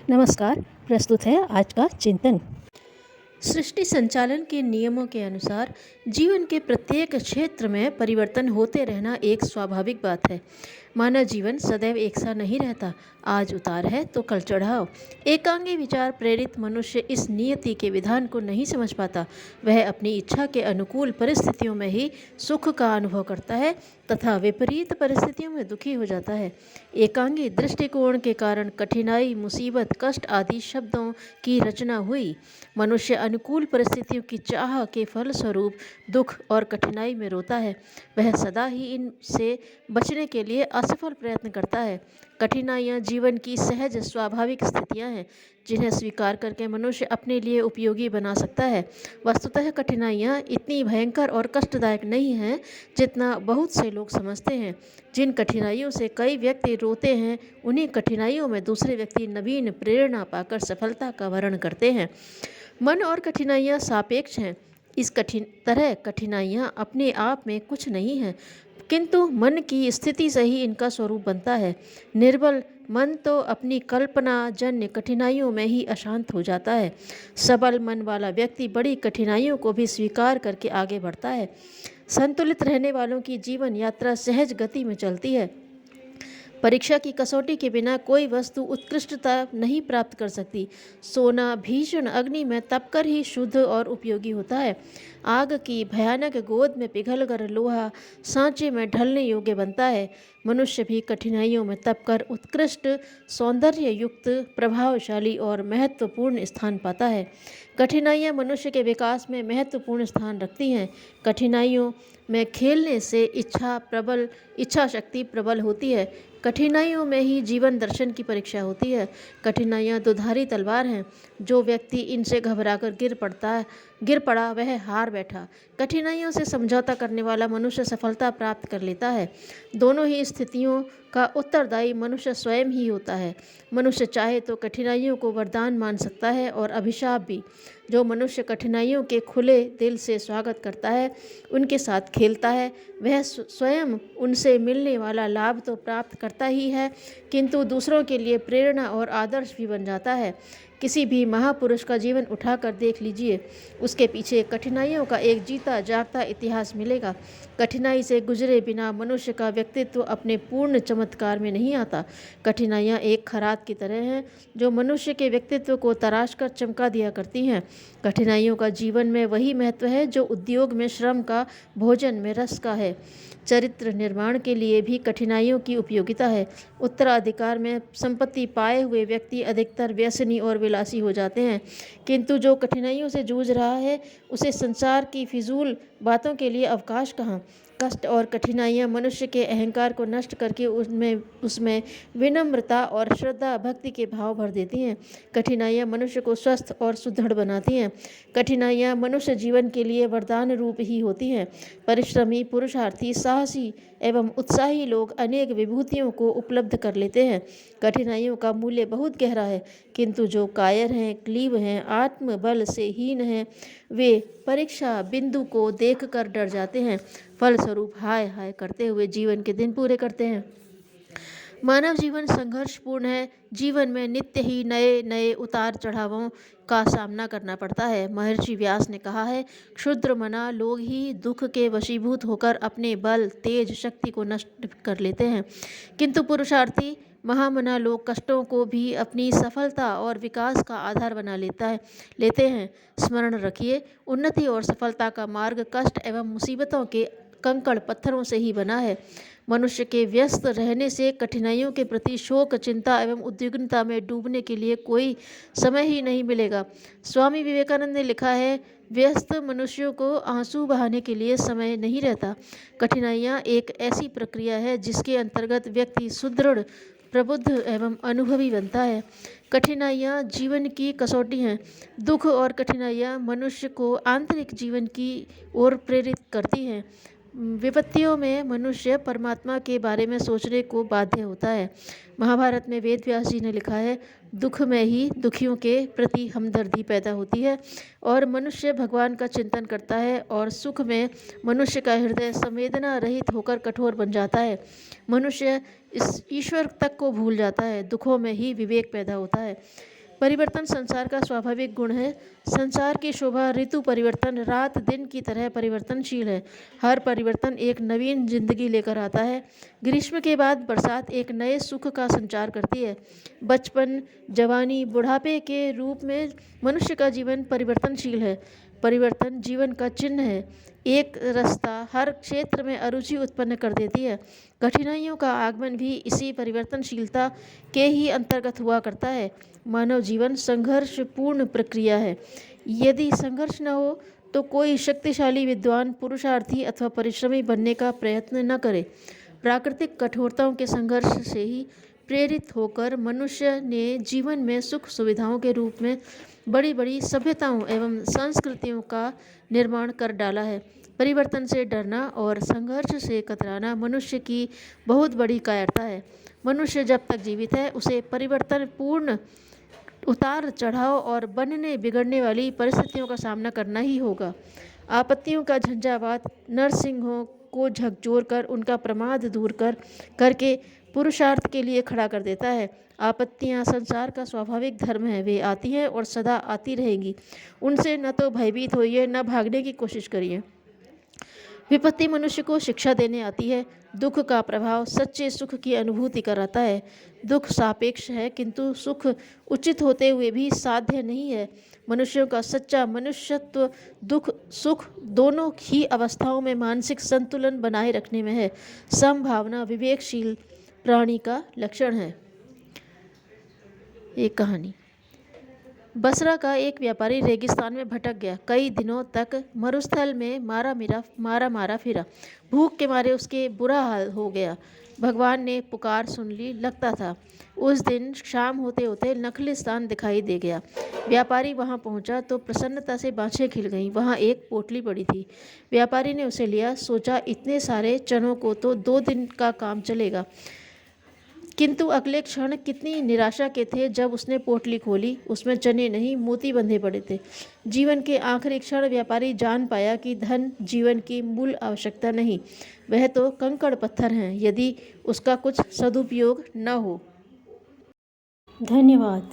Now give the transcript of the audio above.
नमस्कार। प्रस्तुत है आज का चिंतन। सृष्टि संचालन के नियमों के अनुसार जीवन के प्रत्येक क्षेत्र में परिवर्तन होते रहना एक स्वाभाविक बात है। मानव जीवन सदैव एक सा नहीं रहता। आज उतार है तो कल चढ़ाव। एकांगी विचार प्रेरित मनुष्य इस नियति के विधान को नहीं समझ पाता। वह अपनी इच्छा के अनुकूल परिस्थितियों में ही सुख का अनुभव करता है तथा विपरीत परिस्थितियों में दुखी हो जाता है। एकांगी दृष्टिकोण के कारण कठिनाई, मुसीबत, कष्ट आदि शब्दों की रचना हुई। मनुष्य अनुकूल परिस्थितियों की चाह के फलस्वरूप दुख और कठिनाई में रोता है। वह सदा ही इनसे बचने के लिए असफल प्रयत्न करता है। कठिनाइयाँ जीवन की सहज स्वाभाविक स्थितियाँ हैं जिन्हें स्वीकार करके मनुष्य अपने लिए उपयोगी बना सकता है। वस्तुतः कठिनाइयाँ इतनी भयंकर और कष्टदायक नहीं हैं जितना बहुत से लोग समझते हैं। जिन कठिनाइयों से कई व्यक्ति रोते हैं, उन्हीं कठिनाइयों में दूसरे व्यक्ति नवीन प्रेरणा पाकर सफलता का वर्ण करते हैं। मन और कठिनाइयाँ सापेक्ष हैं। इस कठिनाइयाँ अपने आप में कुछ नहीं हैं, किंतु मन की स्थिति से ही इनका स्वरूप बनता है। निर्बल मन तो अपनी कल्पना जन्य कठिनाइयों में ही अशांत हो जाता है। सबल मन वाला व्यक्ति बड़ी कठिनाइयों को भी स्वीकार करके आगे बढ़ता है। संतुलित रहने वालों की जीवन यात्रा सहज गति में चलती है। परीक्षा की कसौटी के बिना कोई वस्तु उत्कृष्टता नहीं प्राप्त कर सकती। सोना भीषण अग्नि में तपकर ही शुद्ध और उपयोगी होता है। आग की भयानक गोद में पिघलकर लोहा सांचे में ढलने योग्य बनता है। मनुष्य भी कठिनाइयों में तपकर उत्कृष्ट, सौंदर्य युक्त, प्रभावशाली और महत्वपूर्ण स्थान पाता है। कठिनाइयाँ मनुष्य के विकास में महत्वपूर्ण स्थान रखती हैं। कठिनाइयों में खेलने से इच्छा शक्ति प्रबल होती है। कठिनाइयों में ही जीवन दर्शन की परीक्षा होती है। कठिनाइयाँ दुधारी तलवार हैं। जो व्यक्ति इनसे घबराकर गिर पड़ा वह हार बैठा। कठिनाइयों से समझौता करने वाला मनुष्य सफलता प्राप्त कर लेता है। दोनों ही स्थितियों का उत्तरदायी मनुष्य स्वयं ही होता है। मनुष्य चाहे तो कठिनाइयों को वरदान मान सकता है और अभिशाप भी। जो मनुष्य कठिनाइयों के खुले दिल से स्वागत करता है, उनके साथ खेलता है, वह स्वयं उनसे मिलने वाला लाभ तो प्राप्त करता ही है, किंतु दूसरों के लिए प्रेरणा और आदर्श भी बन जाता है। किसी भी महापुरुष का जीवन उठाकर देख लीजिए, उसके पीछे कठिनाइयों का एक जीता जागता इतिहास मिलेगा। कठिनाई से गुजरे बिना मनुष्य का व्यक्तित्व अपने पूर्ण चमत्कार में नहीं आता। कठिनाइयाँ एक खराद की तरह हैं जो मनुष्य के व्यक्तित्व को तराश कर चमका दिया करती हैं। कठिनाइयों का जीवन में वही महत्व है जो उद्योग में श्रम का, भोजन में रस का है। चरित्र निर्माण के लिए भी कठिनाइयों की उपयोगिता है। उत्तराधिकार में संपत्ति पाए हुए व्यक्ति अधिकतर व्यसनी और विलासी हो जाते हैं, किंतु जो कठिनाइयों से जूझ रहा है उसे संसार की फिजूल बातों के लिए अवकाश कहाँ। कष्ट और कठिनाइयाँ मनुष्य के अहंकार को नष्ट करके उसमें विनम्रता और श्रद्धा भक्ति के भाव भर देती हैं। कठिनाइयाँ मनुष्य को स्वस्थ और सुदृढ़ बनाती हैं। कठिनाइयाँ मनुष्य जीवन के लिए वरदान रूप ही होती हैं। परिश्रमी, पुरुषार्थी, साहसी एवं उत्साही लोग अनेक विभूतियों को उपलब्ध कर लेते हैं। कठिनाइयों का मूल्य बहुत गहरा है, किंतु जो कायर हैं, क्लीब हैं, आत्मबल से हीन हैं, वे परीक्षा बिंदु को देखकर डर जाते हैं। फलस्वरूप हाय हाय करते हुए जीवन के दिन पूरे करते हैं। मानव जीवन संघर्षपूर्ण है। जीवन में नित्य ही नए नए उतार चढ़ावों का सामना करना पड़ता है। महर्षि व्यास ने कहा है, क्षुद्र मना लोग ही दुख के वशीभूत होकर अपने बल, तेज, शक्ति को नष्ट कर लेते हैं, किंतु पुरुषार्थी महामना लोग कष्टों को भी अपनी सफलता और विकास का आधार बना लेते हैं। स्मरण रखिए, उन्नति और सफलता का मार्ग कष्ट एवं मुसीबतों के कंकड़ पत्थरों से ही बना है। मनुष्य के व्यस्त रहने से कठिनाइयों के प्रति शोक, चिंता एवं उद्विग्नता में डूबने के लिए कोई समय ही नहीं मिलेगा। स्वामी विवेकानंद ने लिखा है, व्यस्त मनुष्यों को आंसू बहाने के लिए समय नहीं रहता। कठिनाइयाँ एक ऐसी प्रक्रिया है जिसके अंतर्गत व्यक्ति सुदृढ़, प्रबुद्ध एवं अनुभवी बनता है। कठिनाइयाँ जीवन की कसौटी हैं। दुख और कठिनाइयाँ मनुष्य को आंतरिक जीवन की ओर प्रेरित करती हैं। विपत्तियों में मनुष्य परमात्मा के बारे में सोचने को बाध्य होता है। महाभारत में वेद व्यास जी ने लिखा है, दुख में ही दुखियों के प्रति हमदर्दी पैदा होती है और मनुष्य भगवान का चिंतन करता है, और सुख में मनुष्य का हृदय संवेदना रहित होकर कठोर बन जाता है। मनुष्य इस ईश्वर तक को भूल जाता है। दुखों में ही विवेक पैदा होता है। परिवर्तन संसार का स्वाभाविक गुण है। संसार की शोभा ऋतु परिवर्तन रात दिन की तरह परिवर्तनशील है। हर परिवर्तन एक नवीन जिंदगी लेकर आता है। ग्रीष्म के बाद बरसात एक नए सुख का संचार करती है। बचपन, जवानी, बुढ़ापे के रूप में मनुष्य का जीवन परिवर्तनशील है। परिवर्तन जीवन का चिन्ह है। एक रास्ता हर क्षेत्र में अरुचि उत्पन्न कर देती है। कठिनाइयों का आगमन भी इसी परिवर्तनशीलता के ही अंतर्गत हुआ करता है। मानव जीवन संघर्षपूर्ण प्रक्रिया है। यदि संघर्ष न हो तो कोई शक्तिशाली विद्वान, पुरुषार्थी अथवा परिश्रमी बनने का प्रयत्न न करे। प्राकृतिक कठोरताओं के संघर्ष से ही प्रेरित होकर मनुष्य ने जीवन में सुख सुविधाओं के रूप में बड़ी बड़ी सभ्यताओं एवं संस्कृतियों का निर्माण कर डाला है। परिवर्तन से डरना और संघर्ष से कतराना मनुष्य की बहुत बड़ी कायरता है। मनुष्य जब तक जीवित है उसे परिवर्तन पूर्ण उतार चढ़ाव और बनने बिगड़ने वाली परिस्थितियों का सामना करना ही होगा। आपत्तियों का झंझावात नरसिंहों को झकझोर कर उनका प्रमाद दूर करके पुरुषार्थ के लिए खड़ा कर देता है। आपत्तियां संसार का स्वाभाविक धर्म है। वे आती हैं और सदा आती रहेंगी। उनसे न तो भयभीत होइए, न भागने की कोशिश करिए। विपत्ति मनुष्य को शिक्षा देने आती है। दुख का प्रभाव सच्चे सुख की अनुभूति कराता है। दुख सापेक्ष है, किंतु सुख उचित होते हुए भी साध्य नहीं है। मनुष्यों का सच्चा मनुष्यत्व दुख सुख दोनों ही अवस्थाओं में मानसिक संतुलन बनाए रखने में है। समभावना विवेकशील प्राणी का लक्षण है। एक कहानी। बसरा का एक व्यापारी रेगिस्तान में भटक गया। कई दिनों तक मरुस्थल में मारा फिरा। भूख के मारे उसके बुरा हाल हो गया। भगवान ने पुकार सुन ली, लगता था। उस दिन शाम होते होते नखलिस्तान दिखाई दे गया। व्यापारी वहां पहुंचा तो प्रसन्नता से बाँछें खिल गईं। वहां एक पोटली पड़ी थी। व्यापारी ने उसे लिया। सोचा, इतने सारे चनों को तो 2 दिन का काम चलेगा। किंतु अगले क्षण कितनी निराशा के थे जब उसने पोटली खोली। उसमें चने नहीं, मोती बंधे पड़े थे। जीवन के आखिरी क्षण व्यापारी जान पाया कि धन जीवन की मूल आवश्यकता नहीं, वह तो कंकड़ पत्थर हैं यदि उसका कुछ सदुपयोग न हो। धन्यवाद।